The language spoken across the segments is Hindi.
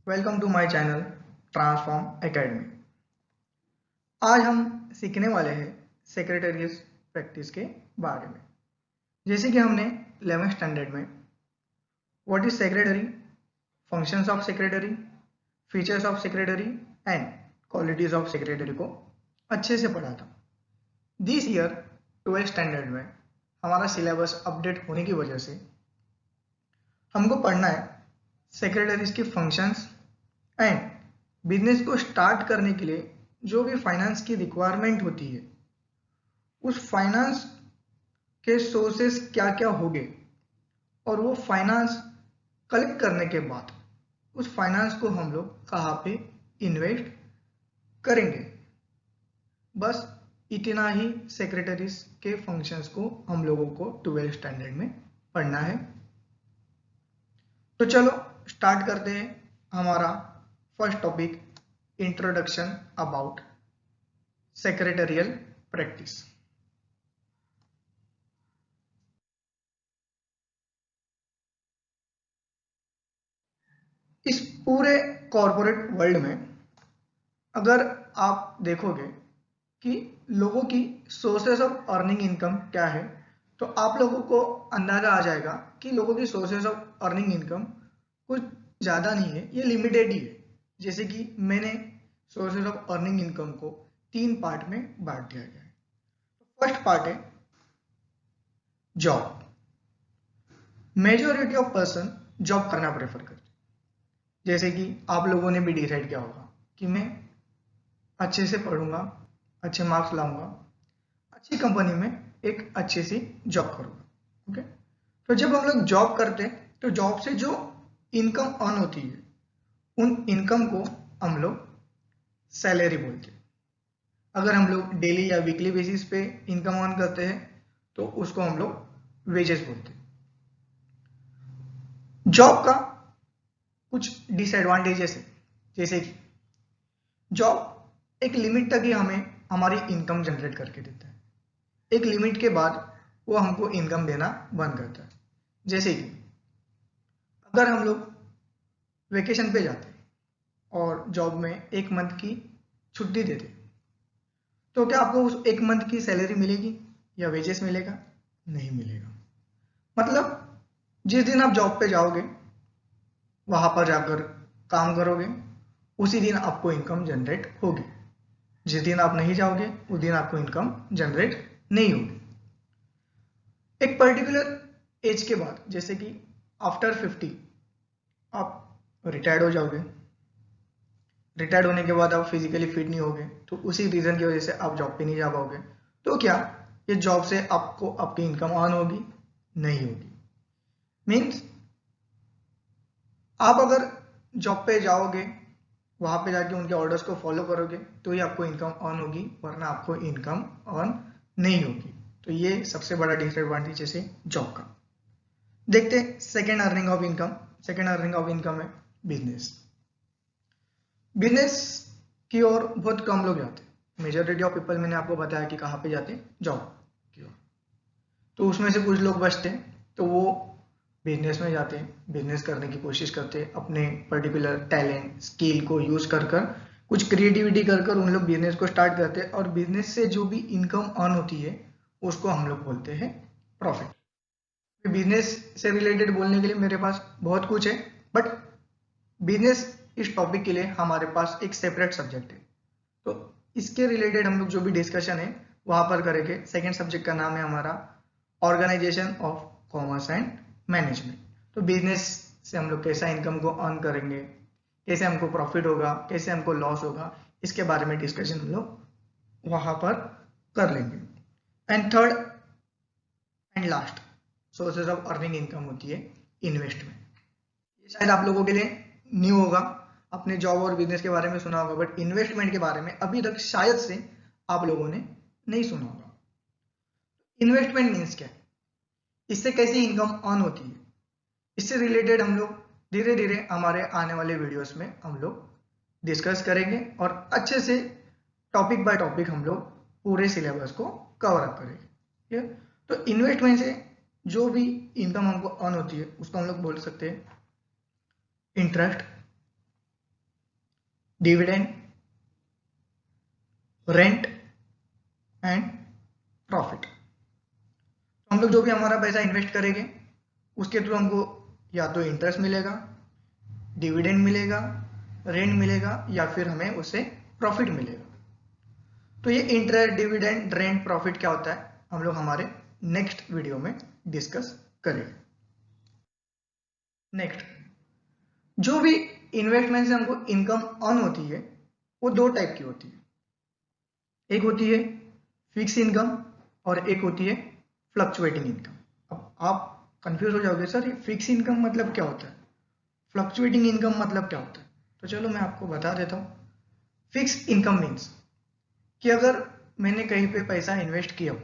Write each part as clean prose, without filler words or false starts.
Welcome to my channel transform academy. आज हम सीखने वाले हैं सेक्रेटरीज प्रैक्टिस के बारे में। जैसे कि हमने 11th स्टैंडर्ड में what is secretary, functions of secretary, features of secretary and qualities of secretary को अच्छे से पढ़ा था। दिस ईयर 12th स्टैंडर्ड में हमारा सिलेबस अपडेट होने की वजह से हमको पढ़ना है सेक्रेटरीज के फंक्शंस एंड बिजनेस को स्टार्ट करने के लिए जो भी फाइनेंस की रिक्वायरमेंट होती है, उस फाइनेंस के सोर्सेस क्या क्या होंगे और वो फाइनेंस कलेक्ट करने के बाद उस फाइनेंस को हम लोग कहाँ पे इन्वेस्ट करेंगे। बस इतना ही सेक्रेटरीज के फंक्शंस को हम लोगों को 12th स्टैंडर्ड में पढ़ना है। तो चलो स्टार्ट करते हैं हमारा first topic, introduction about secretarial practice. इस पूरे कॉर्पोरेट वर्ल्ड में अगर आप देखोगे कि लोगों की सोर्सेस ऑफ अर्निंग इनकम क्या है, तो आप लोगों को अंदाजा आ जाएगा कि लोगों की सोर्सेस ऑफ अर्निंग इनकम कुछ ज़्यादा नहीं है, ये लिमिटेड ही है। जैसे कि मैंने सोर्सेज ऑफ अर्निंग इनकम को 3 पार्ट में बांट दिया गया है। फर्स्ट पार्ट है job. Majority of person job करना प्रेफर करते हैं। जैसे कि आप लोगों ने भी डिसाइड किया होगा कि मैं अच्छे से पढ़ूंगा, अच्छे मार्क्स लाऊंगा, अच्छी कंपनी में एक अच्छी सी जॉब करूंगा। ओके, तो जब हम लोग जॉब करते हैं तो जॉब से जो इनकम अर्न होती है, उन इनकम को हम लोग सैलरी बोलते हैं। अगर हम लोग डेली या वीकली बेसिस पे इनकम अर्न करते हैं तो उसको हम लोग वेजेस बोलते हैं। जॉब का कुछ डिसएडवांटेजेस है, जैसे कि जॉब एक लिमिट तक ही हमें हमारी इनकम जनरेट करके देता है। एक लिमिट के बाद वो हमको इनकम देना बंद करता है। जैसे कि अगर हम लोग वेकेशन पे जाते हैं और जॉब में 1 मंथ की छुट्टी देते, तो क्या आपको उस 1 मंथ की सैलरी मिलेगी या वेजेस मिलेगा? नहीं मिलेगा। मतलब जिस दिन आप जॉब पे जाओगे, वहां पर जाकर काम करोगे, उसी दिन आपको इनकम जनरेट होगी। जिस दिन आप नहीं जाओगे उस दिन आपको इनकम जनरेट नहीं होगी। एक पर्टिकुलर एज के बाद, जैसे कि आफ्टर 50 आप रिटायर्ड हो जाओगे। रिटायर्ड होने के बाद आप फिजिकली फिट नहीं होगे, तो उसी रीजन की वजह से आप जॉब पे नहीं जा पाओगे। तो क्या ये जॉब से आपको आपकी इनकम अर्न होगी? नहीं होगी। मीन्स आप अगर जॉब पे जाओगे, वहां पे जाके उनके ऑर्डर्स को फॉलो करोगे, तो ही आपको इनकम अर्न होगी, वरना आपको इनकम अर्न नहीं होगी। तो ये सबसे बड़ा डिसएडवांटेज है जॉब का। देखते हैं second earning of income. Second earning of income है बिजनेस। बिजनेस की ओर बहुत कम लोग जाते हैं। मेजॉरिटी ऑफ पीपल, मैंने आपको बताया कि कहाँ पे जाते हैं, जॉब की ओर। तो उसमें से कुछ लोग बचते हैं, तो वो बिजनेस में जाते हैं, बिजनेस करने की कोशिश करते हैं, अपने पर्टिकुलर टैलेंट स्किल को यूज कर कर, कुछ क्रिएटिविटी कर कर उन लोग बिजनेस को स्टार्ट करते हैं, और बिजनेस से जो भी इनकम अर्न होती है उसको हम लोग बोलते हैं प्रॉफिट। बिजनेस से रिलेटेड बोलने के लिए मेरे पास बहुत कुछ है, बट बिजनेस इस टॉपिक के लिए हमारे पास एक सेपरेट सब्जेक्ट है, तो इसके रिलेटेड हम लोग जो भी डिस्कशन है वहां पर करेंगे। सेकेंड सब्जेक्ट का नाम है हमारा organisation of commerce and management. तो बिजनेस से हम लोग कैसा इनकम को अर्न करेंगे, कैसे हमको प्रॉफिट होगा, कैसे हमको लॉस होगा, इसके बारे में डिस्कशन हम लोग वहां पर कर लेंगे। And third and last sources of earning income होती है इन्वेस्टमेंट। ये शायद आप लोगों के लिए न्यू होगा, अपने जॉब और बिजनेस के बारे में सुना होगा, बट इन्वेस्टमेंट के बारे में अभी तक शायद से आप लोगों ने नहीं सुना होगा। इन्वेस्टमेंट मीन्स क्या है, इससे कैसी इनकम अर्न होती है, इससे रिलेटेड हम लोग धीरे धीरे हमारे आने वाले वीडियोस में हम लोग डिस्कस करेंगे, और अच्छे से टॉपिक बाय टॉपिक हम लोग पूरे सिलेबस को कवर अप करेंगे। तो इन्वेस्टमेंट से जो भी इनकम हमको अर्न होती है उसको हम लोग बोल सकते हैं interest, dividend, rent and profit. हम लोग जो भी हमारा पैसा इन्वेस्ट करेंगे उसके थ्रू हमको या तो इंटरेस्ट मिलेगा, डिविडेंड मिलेगा, रेंट मिलेगा, या फिर हमें उससे प्रॉफिट मिलेगा। तो ये इंटरेस्ट, डिविडेंड, रेंट, प्रॉफिट क्या होता है हम लोग हमारे नेक्स्ट वीडियो में डिस्कस करेंगे। नेक्स्ट, जो भी इन्वेस्टमेंट से हमको इनकम अर्न होती है वो दो टाइप की होती है। एक होती है फिक्स इनकम और एक होती है फ्लक्चुएटिंग इनकम। अब आप कंफ्यूज हो जाओगे, सर ये फिक्स इनकम मतलब क्या होता है, फ्लक्चुएटिंग इनकम मतलब क्या होता है? तो चलो मैं आपको बता देता हूँ। फिक्स इनकम मीन्स कि अगर मैंने कहीं पे पैसा इन्वेस्ट किया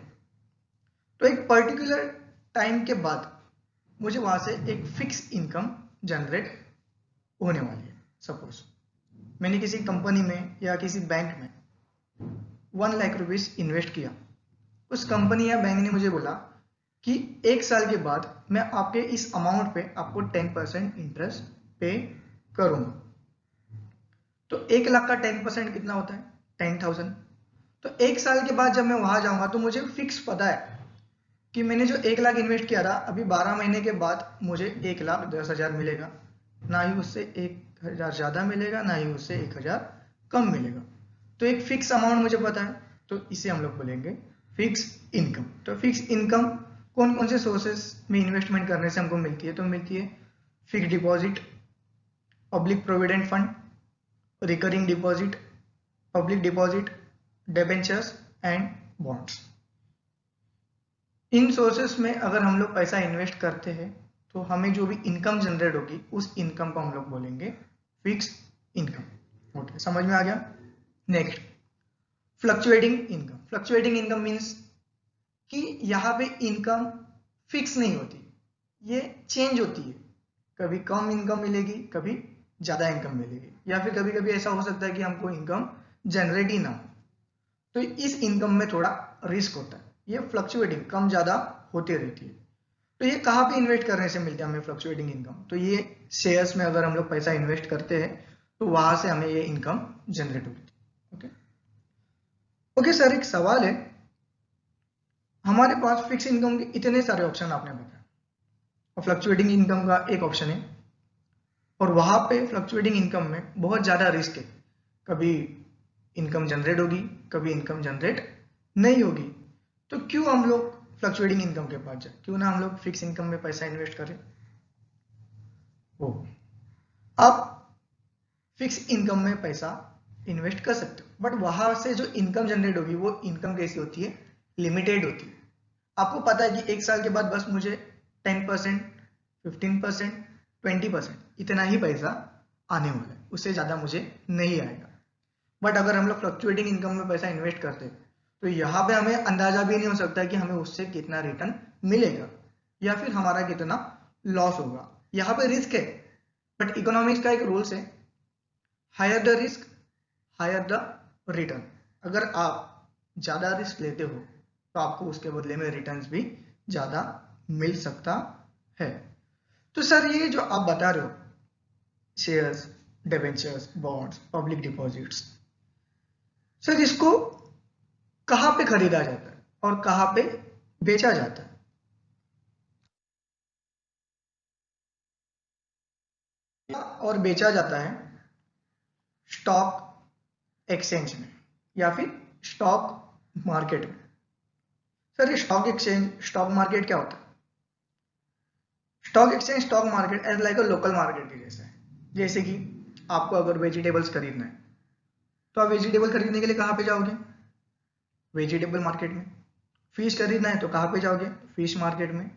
तो एक पर्टिकुलर टाइम के बाद मुझे वहां से एक फिक्स इनकम जनरेट होने वाली है। सपोज मैंने किसी कंपनी में या किसी बैंक में 1 लाख रुपीस इन्वेस्ट किया, उस कंपनी या बैंक ने मुझे बोला कि 1 साल के बाद मैं आपके इस अमाउंट पे आपको 10% इंटरेस्ट पे करूंगा। तो 1 लाख का 10% कितना होता है? 10,000। तो 1 साल के बाद जब मैं वहां जाऊंगा तो मुझे फिक्स पता है कि मैंने जो 1 लाख इन्वेस्ट किया था, अभी 12 महीने के बाद मुझे 1,10,000 मिलेगा। ना ही उससे 1,000 ज्यादा मिलेगा, ना ही उससे 1,000 कम मिलेगा। तो एक फिक्स अमाउंट मुझे पता है, तो इसे हम लोग बोलेंगे फिक्स इनकम। तो फिक्स इनकम कौन कौन से सोर्सेस में इन्वेस्टमेंट करने से हमको मिलती है? तो मिलती है fix deposit, public provident fund, recurring deposit, public deposit, debentures and bonds. In sources में अगर हम लोग पैसा इन्वेस्ट करते हैं तो हमें जो भी इनकम जनरेट होगी उस इनकम को हम लोग बोलेंगे फिक्स इनकम। ओके, समझ में आ गया? Next, fluctuating income. Fluctuating income means कि यहाँ पे इनकम फिक्स नहीं होती, ये चेंज होती है। कभी कम इनकम मिलेगी, कभी ज्यादा इनकम मिलेगी, या फिर कभी कभी ऐसा हो सकता है कि हमको इनकम जनरेट ही ना हो। तो इस इनकम में थोड़ा रिस्क होता है, ये फ्लक्चुएटिंग कम ज्यादा होती रहती है। तो ये कहाँ पे इन्वेस्ट करने से मिलता है हमें फ्लक्चुएटिंग इनकम? तो ये शेयर्स में अगर हम लोग पैसा इन्वेस्ट करते हैं तो वहां से हमें ये इनकम जनरेट होती है। ओके ओके सर, एक सवाल है, हमारे पास फिक्स इनकम के इतने सारे ऑप्शन आपने बताया और फ्लक्चुएटिंग इनकम का एक ऑप्शन है, और वहां पे फ्लक्चुएटिंग इनकम में बहुत ज्यादा रिस्क है। कभी इनकम जनरेट होगी, कभी इनकम जनरेट नहीं होगी। तो क्यों हम लोग फ्लक्चुएटिंग इनकम के पास जाए, क्यों ना हम लोग फिक्स इनकम में पैसा इन्वेस्ट करें? ओ, आप फिक्स इनकम में पैसा इन्वेस्ट कर सकते हो, बट वहां से जो इनकम जनरेट होगी वो इनकम कैसी होती है? लिमिटेड होती है। आपको पता है कि 1 साल के बाद बस मुझे 10%, 15%, 20% इतना ही पैसा आने वाला है, उससे ज्यादा मुझे नहीं आएगा। बट अगर हम लोग फ्लक्चुएटिंग इनकम में पैसा इन्वेस्ट करते हैं तो यहाँ पे हमें अंदाजा भी नहीं हो सकता कि हमें उससे कितना रिटर्न मिलेगा या फिर हमारा कितना लॉस होगा। यहाँ पे रिस्क है, बट इकोनॉमिक्स का एक रूल्स है, higher the risk higher the return. अगर आप ज्यादा रिस्क लेते हो तो आपको उसके बदले में रिटर्न्स भी ज्यादा मिल सकता है। तो सर ये जो आप बता रहे हो, shares, debentures, bonds, public deposits, sir इसको कहां पे खरीदा जाता है और कहां पे बेचा जाता है? और बेचा जाता है स्टॉक एक्सचेंज में या फिर स्टॉक मार्केट में। सर ये स्टॉक एक्सचेंज, स्टॉक मार्केट क्या होता है? Stock exchange, stock market as like a local market के जैसा है। जैसे कि आपको अगर वेजिटेबल्स खरीदना है तो आप वेजिटेबल खरीदने के लिए कहां पे जाओगे? वेजिटेबल मार्केट में। फिश खरीदना है तो कहां पे जाओगे? फिश मार्केट में।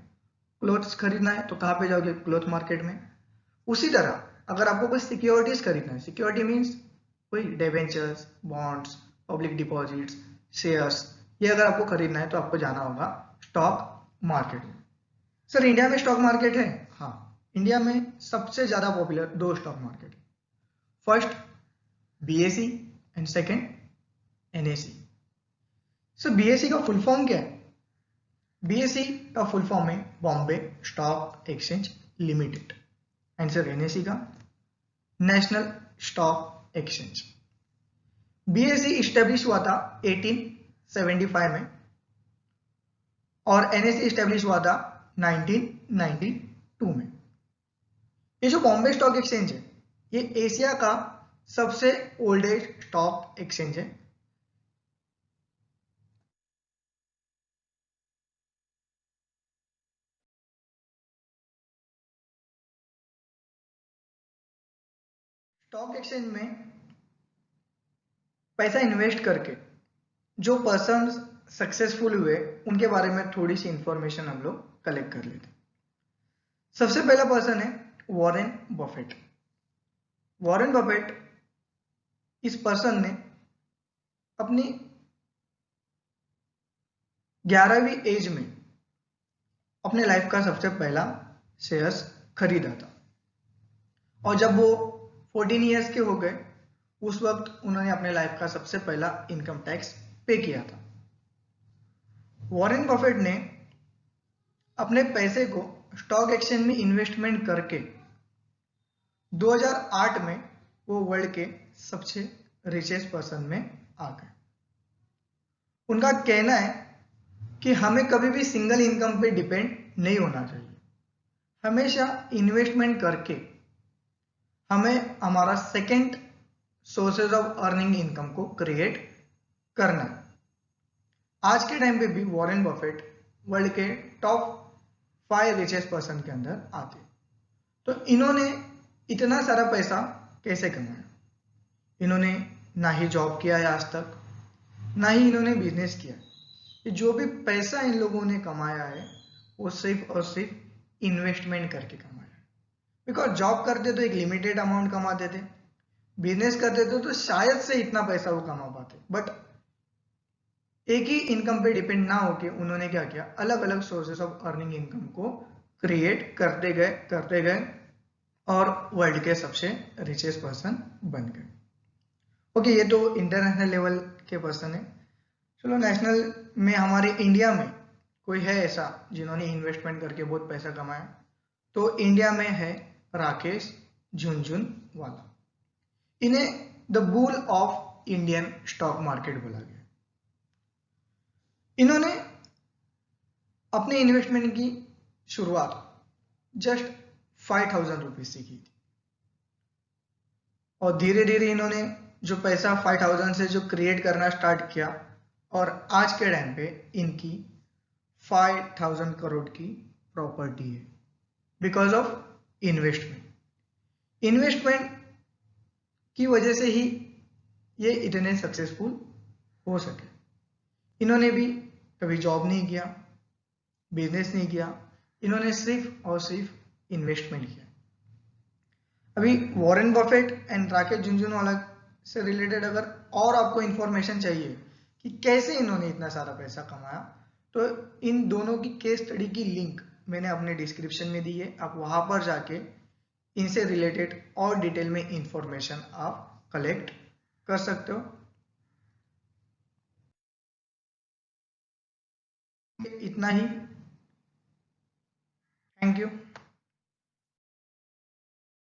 क्लोथ्स खरीदना है तो कहां पे जाओगे? क्लोथ मार्केट में। उसी तरह अगर आपको कोई सिक्योरिटीज खरीदना है, सिक्योरिटी मीन्स कोई debentures, bonds, public deposits, shares, ये अगर आपको खरीदना है तो आपको जाना होगा स्टॉक मार्केट में। सर इंडिया में स्टॉक मार्केट है? हाँ, इंडिया में सबसे ज्यादा popular 2 stock market, first BSE and second NSE. Sir BSE का फुल फॉर्म क्या है? बीएसई का फुल फॉर्म है Bombay stock exchange limited. And sir NSE का national stock exchange. BSE establish हुआ था 1875 में और एनएसई इस्टेब्लिश हुआ था 1992 में। ये जो बॉम्बे स्टॉक एक्सचेंज है ये एशिया का सबसे ओल्डेस्ट स्टॉक एक्सचेंज है। स्टॉक एक्सचेंज में पैसा इन्वेस्ट करके जो पर्सन सक्सेसफुल हुए उनके बारे में थोड़ी सी इंफॉर्मेशन हम लोग कलेक्ट कर लेते हैं। सबसे पहला पर्सन है वॉरेन बफेट। वॉरेन बफेट इस पर्सन ने अपनी 11वीं एज में अपने लाइफ का सबसे पहला शेयर्स खरीदा था और जब वो 14 इयर्स के हो गए उस वक्त उन्होंने अपने लाइफ का सबसे पहला इनकम टैक्स पे किया था। वॉरेन बफेट ने अपने पैसे को स्टॉक एक्सचेंज में इन्वेस्टमेंट करके 2008 में वो वर्ल्ड के सबसे रिचेस्ट पर्सन में आ गए। उनका कहना है कि हमें कभी भी सिंगल इनकम पे डिपेंड नहीं होना चाहिए, हमेशा इन्वेस्टमेंट करके हमें हमारा second sources of earning income को क्रिएट करना है। आज के टाइम पे भी वॉरेन बफेट वर्ल्ड के टॉप 5 रिचेस्ट पर्सन के अंदर आते। तो इन्होंने इतना सारा पैसा कैसे कमाया? इन्होंने ना ही जॉब किया है आज तक, ना ही इन्होंने बिजनेस किया है। जो भी पैसा इन लोगों ने कमाया है वो सिर्फ और सिर्फ इन्वेस्टमेंट करके कमाया है। बिकॉज जॉब करते तो एक लिमिटेड अमाउंट कमाते थे, बिजनेस करते थे तो शायद से इतना पैसा वो कमा पाते, बट एक ही इनकम पे डिपेंड ना होके उन्होंने क्या किया, अलग अलग सोर्सेस ऑफ अर्निंग इनकम को क्रिएट करते गए और वर्ल्ड के सबसे रिचेस्ट पर्सन बन गए। ओके, ये तो इंटरनेशनल लेवल के पर्सन है। चलो नेशनल में हमारे इंडिया में कोई है ऐसा जिन्होंने इन्वेस्टमेंट करके बहुत पैसा कमाया? तो इंडिया में है राकेश झुनझुनवाला। इन्हें the bull of Indian stock market बोला गया। इन्होंने अपने इन्वेस्टमेंट की शुरुआत जस्ट 5000 रुपीज से की थी और धीरे धीरे इन्होंने जो पैसा 5000 से जो क्रिएट करना स्टार्ट किया और आज के टाइम पे इनकी 5000 करोड़ की प्रॉपर्टी है बिकॉज ऑफ इन्वेस्टमेंट की वजह से ही ये इतने सक्सेसफुल हो सके। इन्होंने भी कभी जॉब नहीं किया, बिजनेस नहीं किया, इन्होंने सिर्फ और सिर्फ इन्वेस्टमेंट किया। अभी Warren Buffett and Rakesh Jhunjhunwala से रिलेटेड अगर और आपको इंफॉर्मेशन चाहिए कि कैसे इन्होंने इतना सारा पैसा कमाया, तो इन दोनों की केस स्टडी की लिंक मैंने अपने डिस्क्रिप्शन में दी है। आप वहां पर जाके इनसे रिलेटेड और डिटेल में इंफॉर्मेशन आप कलेक्ट कर सकते हो। इतना ही, थैंक यू।